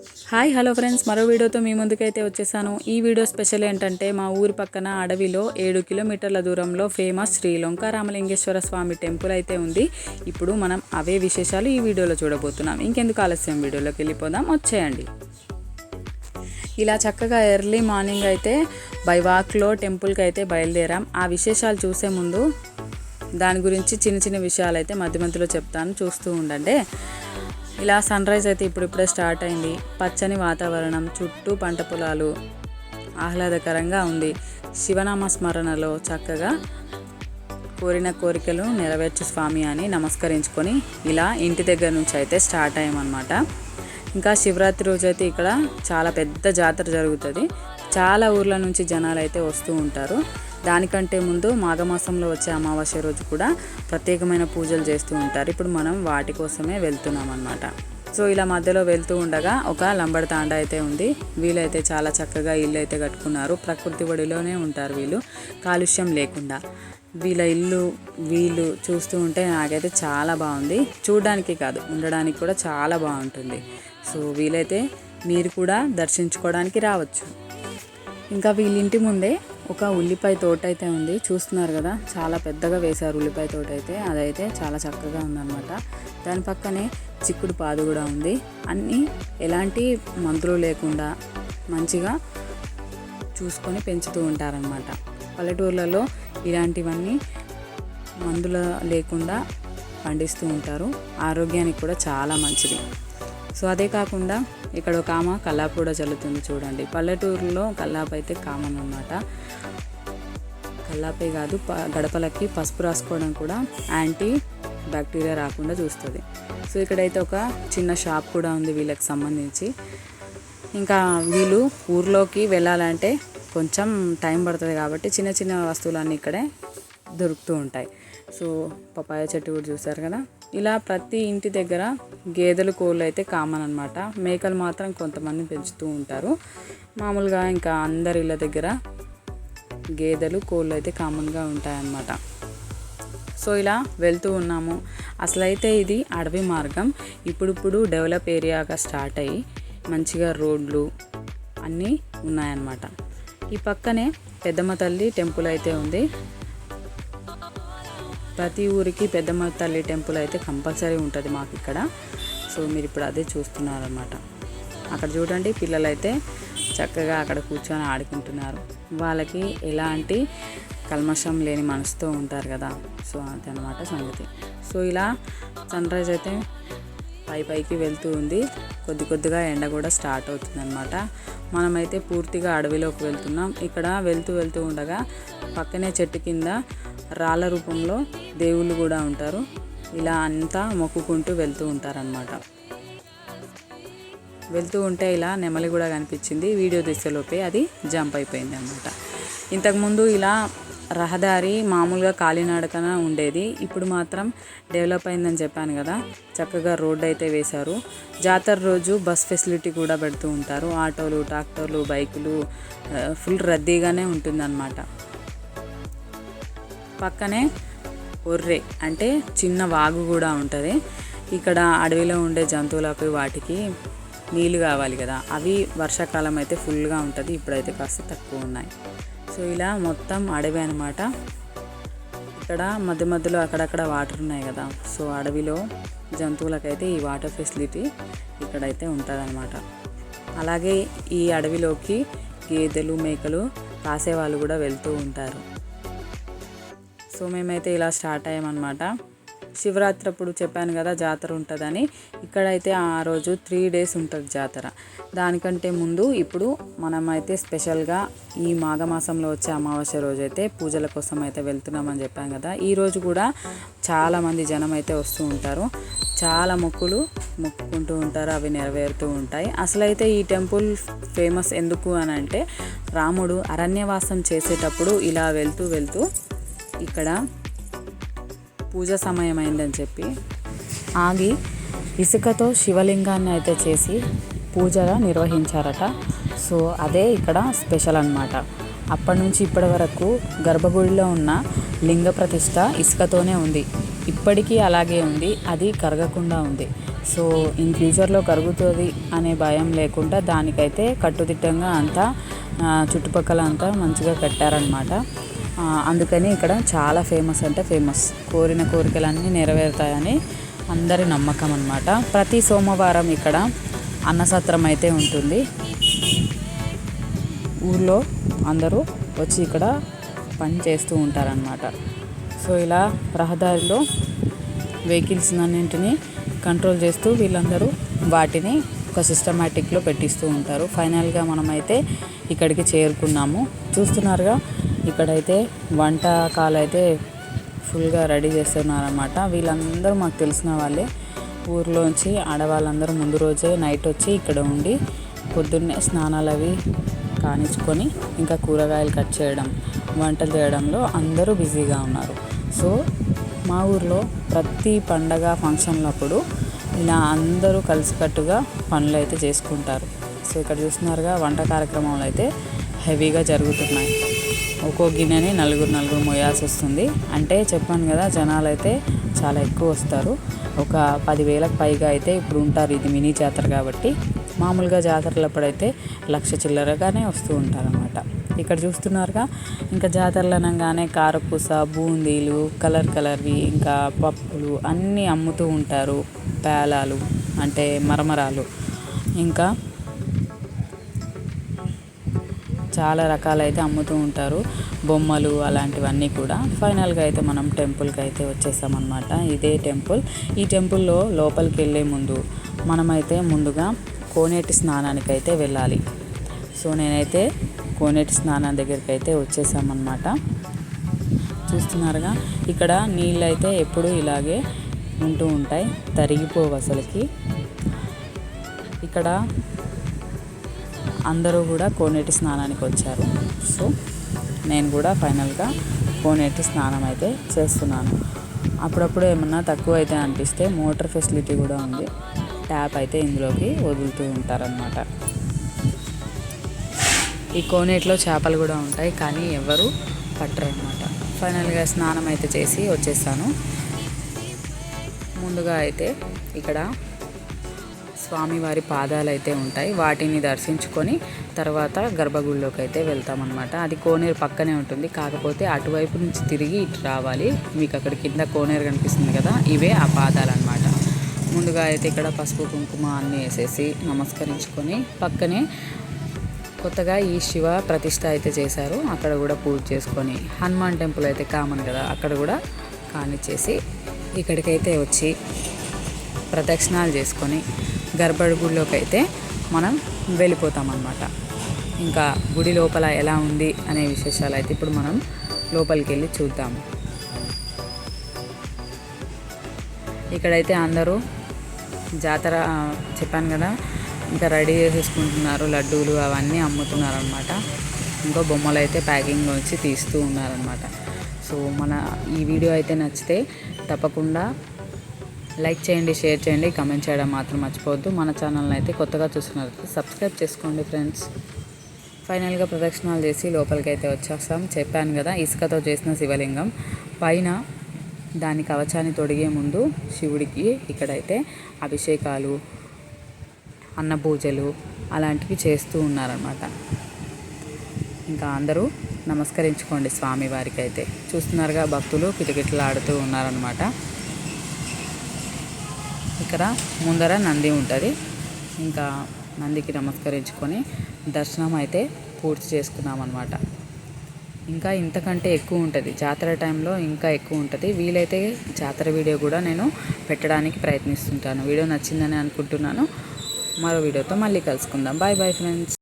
Hi hello friends, మరో వీడియోతో మీ ముందుకైతే వచ్చేసాను. ఈ వీడియో స్పెషల్ ఏంటంటే మా ఊరి పక్కన అడవిలో 7 కిలోమీటర్ల దూరంలో ఫేమస్ శ్రీ లొంకారామలింగేశ్వర స్వామి టెంపుల్ అయితే ఉంది. ఇప్పుడు మనం అవే విశేషాలు ఈ వీడియోలో చూడబోతున్నాం. ఇంకెందుకు ఆలస్యం, వీడియోలోకి వెళ్ళిపోదాం, వచ్చేయండి. ఇలా చక్కగా ఎర్లీ మార్నింగ్ అయితే బై వాక్లో టెంపుల్కి అయితే బయలుదేరాం. ఆ విశేషాలు చూసే ముందు దాని గురించి చిన్న చిన్న విషయాలు అయితే మధ్య మధ్యలో చెప్తాను, చూస్తూ ఉండండి. ఇలా సన్ రైజ్ అయితే ఇప్పుడిప్పుడే స్టార్ట్ అయింది. పచ్చని వాతావరణం, చుట్టూ పంట పొలాలు, ఆహ్లాదకరంగా ఉంది. శివనామ స్మరణలో చక్కగా కోరిన కోరికలు నెరవేర్చు స్వామి అని నమస్కరించుకొని ఇలా ఇంటి దగ్గర నుంచి అయితే స్టార్ట్ అయ్యామన్నమాట. ఇంకా శివరాత్రి రోజు అయితే ఇక్కడ చాలా పెద్ద జాతర జరుగుతుంది. చాలా ఊర్ల నుంచి జనాలు అయితే వస్తూ ఉంటారు. దానికంటే ముందు మాఘమాసంలో వచ్చే అమావాస్య రోజు కూడా ప్రత్యేకమైన పూజలు చేస్తూ ఉంటారు. ఇప్పుడు మనం వాటి కోసమే వెళ్తున్నాం అన్నమాట. సో ఇలా మధ్యలో వెళ్తూ ఉండగా ఒక లంబడి తాండ అయితే ఉంది. వీళ్ళైతే చాలా చక్కగా ఇల్లు అయితే కట్టుకున్నారు. ప్రకృతి ఒడిలోనే ఉంటారు వీళ్ళు, కాలుష్యం లేకుండా. వీళ్ళ ఇల్లు వీళ్ళు చూస్తూ ఉంటే నాకైతే చాలా బాగుంది. చూడడానికి కాదు, ఉండడానికి కూడా చాలా బాగుంటుంది. సో వీలైతే మీరు కూడా దర్శించుకోవడానికి రావచ్చు. ఇంకా వీళ్ళింటి ముందే ఒక ఉల్లిపాయ తోట అయితే ఉంది, చూస్తున్నారు కదా, చాలా పెద్దగా వేశారు ఉల్లిపాయ తోట అయితే. అదైతే చాలా చక్కగా ఉందన్నమాట. దాని పక్కనే చిక్కుడు పాదు కూడా ఉంది. అన్నీ ఎలాంటి మందులు లేకుండా మంచిగా చూసుకొని పెంచుతూ ఉంటారనమాట. పల్లెటూర్లలో ఇలాంటివన్నీ మందుల లేకుండా పండిస్తూ ఉంటారు. ఆరోగ్యానికి కూడా చాలా మంచిది. సో అదే కాకుండా ఇక్కడ ఒక ఆమె కల్లాపు కూడా చల్లుతుంది, చూడండి. పల్లెటూరులో కల్లాపు అయితే కామన్ అన్నమాట. కల్లాపే కాదు, గడపలకి పసుపు రాసుకోవడం కూడా యాంటీ బ్యాక్టీరియా రాకుండా చూస్తుంది. సో ఇక్కడైతే ఒక చిన్న షాప్ కూడా ఉంది వీళ్ళకి సంబంధించి. ఇంకా వీళ్ళు ఊర్లోకి వెళ్ళాలంటే కొంచెం టైం పడుతుంది కాబట్టి చిన్న చిన్న వస్తువులన్నీ ఇక్కడే దొరుకుతూ ఉంటాయి. సో పపాయ చెట్టు కూడా చూసారు కదా. ఇలా ప్రతి ఇంటి దగ్గర గేదెలు, కోళ్ళు అయితే కామన్ అనమాట. మేకలు మాత్రం కొంతమంది పెంచుతూ ఉంటారు. మామూలుగా ఇంకా అందరి ఇళ్ళ దగ్గర గేదెలు, కోళ్ళు అయితే కామన్గా ఉంటాయన్నమాట. సో ఇలా వెళ్తూ ఉన్నాము. అసలైతే ఇది అడవి మార్గం. ఇప్పుడు డెవలప్ ఏరియాగా స్టార్ట్ అయ్యి మంచిగా రోడ్లు అన్నీ ఉన్నాయన్నమాట. ఈ పక్కనే పెద్దమ్మ తల్లి టెంపుల్ అయితే ఉంది. ప్రతి ఊరికి పెద్దమ్మ తల్లి టెంపుల్ అయితే కంపల్సరీ ఉంటుంది మాకు ఇక్కడ. సో మీరు ఇప్పుడు అదే చూస్తున్నారన్నమాట. అక్కడ చూడండి, పిల్లలు అయితే చక్కగా అక్కడ కూర్చొని ఆడుకుంటున్నారు. వాళ్ళకి ఎలాంటి కల్మషం లేని మనసుతో ఉంటారు కదా. సో అదనమాట సంగతి. సో ఇలా సన్ రైజ్ అయితే పైకి వెళ్తూ ఉంది. కొద్దిగా ఎండ కూడా స్టార్ట్ అవుతుంది అనమాట. మనమైతే పూర్తిగా అడవిలోకి వెళ్తున్నాం. ఇక్కడ వెళ్తూ ఉండగా పక్కనే చెట్టు కింద రాళ్ళ రూపంలో దేవుళ్ళు కూడా ఉంటారు. ఇలా అంతా మొక్కుకుంటూ వెళ్తూ ఉంటారనమాట. వెళ్తూ ఉంటే ఇలా నెమలి కూడా కనిపించింది. వీడియో తీసేలోపే అది జంప్ అయిపోయింది అనమాట. ఇంతకుముందు ఇలా రహదారి మామూలుగా కాలినడకన ఉండేది. ఇప్పుడు మాత్రం డెవలప్ అయిందని చెప్పాను కదా, చక్కగా రోడ్డు అయితే వేశారు. జాతర రోజు బస్ ఫెసిలిటీ కూడా పెడుతూ ఉంటారు. ఆటోలు, ట్రాక్టర్లు, బైకులు ఫుల్ రద్దీగానే ఉంటుందన్నమాట. పక్కనే ఒర్రె అంటే చిన్న వాగు కూడా ఉంటుంది. ఇక్కడ అడవిలో ఉండే జంతువులకు వాటికి నీళ్ళు కావాలి కదా, అవి వర్షాకాలం అయితే ఫుల్గా ఉంటుంది. ఇప్పుడైతే కాస్త తక్కువ ఉన్నాయి. సో ఇలా మొత్తం అడవి అనమాట. ఇక్కడ మధ్యలో అక్కడక్కడ వాటర్ ఉన్నాయి కదా. సో అడవిలో జంతువులకైతే ఈ వాటర్ ఫెసిలిటీ ఇక్కడైతే ఉంటుందన్నమాట. అలాగే ఈ అడవిలోకి గేదెలు, మేకలు కాసేవాళ్ళు కూడా వెళ్తూ ఉంటారు. సో మేమైతే ఇలా స్టార్ట్ అయ్యామన్నమాట. శివరాత్రి అప్పుడు చెప్పాను కదా జాతర ఉంటుందని. ఇక్కడైతే ఆ రోజు 3 days ఉంటుంది జాతర. దానికంటే ముందు ఇప్పుడు మనమైతే స్పెషల్గా ఈ మాఘమాసంలో వచ్చే అమావాస్య రోజు అయితే పూజల కోసం అయితే వెళ్తున్నామని చెప్పాను కదా. ఈరోజు కూడా చాలామంది జనం అయితే వస్తూ ఉంటారు. చాలా మొక్కుకుంటూ ఉంటారు, అవి నెరవేరుతూ ఉంటాయి. అసలైతే ఈ టెంపుల్ ఫేమస్ ఎందుకు అని అంటే, రాముడు అరణ్యవాసం చేసేటప్పుడు ఇలా వెళ్తూ ఇక్కడ పూజ సమయం అయిందని చెప్పి ఆగి ఇసుకతో శివలింగాన్ని అయితే చేసి పూజగా నిర్వహించారట. సో అదే ఇక్కడ స్పెషల్ అన్నమాట. అప్పటి నుంచి ఇప్పటి వరకు గర్భగుడిలో ఉన్న లింగ ప్రతిష్ట ఇసుకతోనే ఉంది. ఇప్పటికీ అలాగే ఉంది, అది కరగకుండా ఉంది. సో ఇన్ ఫ్యూచర్లో కరుగుతుంది అనే భయం లేకుండా దానికైతే కట్టుదిట్టంగా అంతా చుట్టుపక్కల అంతా మంచిగా కట్టారనమాట. అందుకని ఇక్కడ చాలా ఫేమస్ అంటే ఫేమస్, కోరిన కోరికలన్నీ నెరవేరుతాయని అందరి నమ్మకం అన్నమాట. ప్రతి సోమవారం ఇక్కడ అన్నసత్రం అయితే ఉంటుంది. ఊళ్ళో అందరూ వచ్చి ఇక్కడ పని చేస్తూ ఉంటారనమాట. సో ఇలా రహదారిలో వెహికల్స్ అన్నింటినీ కంట్రోల్ చేస్తూ వీళ్ళందరూ వాటిని ఒక సిస్టమేటిక్లో పెట్టిస్తూ ఉంటారు. ఫైనల్గా మనమైతే ఇక్కడికి చేరుకున్నాము. చూస్తున్నారుగా, ఇక్కడైతే వంటకాలు అయితే ఫుల్గా రెడీ చేస్తున్నారన్నమాట. వీళ్ళందరూ మాకు తెలిసిన వాళ్ళే. ఊర్లోంచి ఆడవాళ్ళందరూ ముందు రోజే నైట్ వచ్చి ఇక్కడ ఉండి పొద్దున్నే స్నానాలు అవి కానించుకొని ఇంకా కూరగాయలు కట్ చేయడం, వంటలు చేయడంలో అందరూ బిజీగా ఉన్నారు. సో మా ఊర్లో ప్రతి పండగ ఫంక్షన్లప్పుడు ఇలా అందరూ కలిసికట్టుగా పనులు అయితే చేసుకుంటారు. సో ఇక్కడ చూస్తున్నారుగా, వంట కార్యక్రమాలు అయితే హెవీగా జరుగుతున్నాయి. ఒక్కో గిన్నెని నలుగురు మోయాల్సి వస్తుంది. అంటే చెప్పాను కదా, జనాలు అయితే చాలా ఎక్కువ వస్తారు. ఒక 10,000కు పైగా అయితే ఇప్పుడు ఉంటారు. ఇది మినీ జాతర కాబట్టి. మామూలుగా జాతరలప్పుడైతే 1,00,000 చిల్లరగానే వస్తూ ఉంటారన్నమాట. ఇక్కడ చూస్తున్నారుగా, ఇంకా జాతరలు అనగానే కారపూస, బూందీలు, కలర్వి, ఇంకా పప్పులు అన్నీ అమ్ముతూ ఉంటారు. పేలాలు అంటే మరమరాలు, ఇంకా చాలా రకాలైతే అమ్ముతూ ఉంటారు. బొమ్మలు అలాంటివన్నీ కూడా. ఫైనల్గా అయితే మనం టెంపుల్కి అయితే వచ్చేసామన్నమాట. ఇదే టెంపుల్. ఈ టెంపుల్లో లోపలికి వెళ్ళే ముందు మనమైతే ముందుగా కోనేటి స్నానానికి అయితే వెళ్ళాలి. సో నేనైతే కోనేటి స్నానం దగ్గరికి అయితే వచ్చేసామన్నమాట. చూస్తున్నారుగా, ఇక్కడ నీళ్ళు అయితే ఎప్పుడూ ఇలాగే ఉంటూ ఉంటాయి, తరిగిపోవు అసలుకి. ఇక్కడ అందరూ కూడా కోనేటి స్నానానికి వచ్చారు. సో నేను కూడా ఫైనల్గా కోనేటి స్నానం అయితే చేస్తున్నాను. అప్పుడప్పుడు ఏమన్నా తక్కువ అయితే అనిపిస్తే మోటార్ ఫెసిలిటీ కూడా ఉంది. ట్యాప్ అయితే ఇందులోకి వదులుతూ ఉంటారనమాట. ఈ కోనేటిలో చేపలు కూడా ఉంటాయి, కానీ ఎవరు పట్టరు అన్నమాట. ఫైనల్గా స్నానం అయితే చేసి వచ్చేసాను. ముందుగా అయితే ఇక్కడ స్వామివారి పాదాలు అయితే ఉంటాయి. వాటిని దర్శించుకొని తర్వాత గర్భగుడిలోకి అయితే వెళ్తామన్నమాట. అది కోనేరు పక్కనే ఉంటుంది. కాకపోతే అటువైపు నుంచి తిరిగి ఇటు రావాలి. మీకు అక్కడ కింద కోనేరు కనిపిస్తుంది కదా, ఇవే ఆ పాదాలు అన్నమాట. ముందుగా అయితే ఇక్కడ పసుపు కుంకుమ అన్నీ వేసేసి నమస్కరించుకొని పక్కనే కొత్తగా ఈ శివ ప్రతిష్ట అయితే చేశారు. అక్కడ కూడా పూజ చేసుకొని, హనుమాన్ టెంపుల్ అయితే కామన్ కదా, అక్కడ కూడా కానిచ్చేసి ఇక్కడికైతే వచ్చి ప్రదక్షిణాలు చేసుకొని గర్భగుడిలోకి అయితే మనం వెళ్ళిపోతామన్నమాట. ఇంకా గుడి లోపల ఎలా ఉంది అనే విశేషాలు అయితే ఇప్పుడు మనం లోపలికి వెళ్ళి చూద్దాము. ఇక్కడైతే అందరూ జాతర చెప్పాను కదా, ఇంకా రెడీ చేసేసుకుంటున్నారు. లడ్డూలు అవన్నీ అమ్ముతున్నారు అనమాట. ఇంకో బొమ్మలు అయితే ప్యాకింగ్ వచ్చి తీస్తూ ఉన్నారనమాట. సో మన ఈ వీడియో అయితే నచ్చితే తప్పకుండా లైక్ చేయండి, షేర్ చేయండి, కామెంట్ చేయడం మాత్రం మర్చిపోవద్దు. మన ఛానల్ని అయితే కొత్తగా చూస్తున్నారు, సబ్స్క్రైబ్ చేసుకోండి ఫ్రెండ్స్. ఫైనల్గా ప్రదక్షిణాలు చేసి లోపలికి అయితే వచ్చేస్తాం. చెప్పాను కదా, ఇసుకతో చేసిన శివలింగం పైన దాని కవచాన్ని తొడిగే ముందు శివుడికి ఇక్కడైతే అభిషేకాలు, అన్న పూజలు అలాంటివి చేస్తూ ఉన్నారనమాట. ఇంకా అందరూ నమస్కరించుకోండి స్వామివారికి అయితే. చూస్తున్నారుగా, భక్తులు కిటకిటలాడుతూ ఉన్నారనమాట. ఇక్కడ ముందర నంది ఉంటుంది. ఇంకా నందికి నమస్కరించుకొని దర్శనం అయితే పూర్తి చేసుకున్నాం అనమాట. ఇంకా ఇంతకంటే ఎక్కువ ఉంటుంది జాతర టైంలో, ఇంకా ఎక్కువ ఉంటుంది. వీలైతే జాతర వీడియో కూడా నేను పెట్టడానికి ప్రయత్నిస్తుంటాను. వీడియో నచ్చిందని అనుకుంటున్నాను. మరో వీడియోతో మళ్ళీ కలుసుకుందాం. Bye bye friends.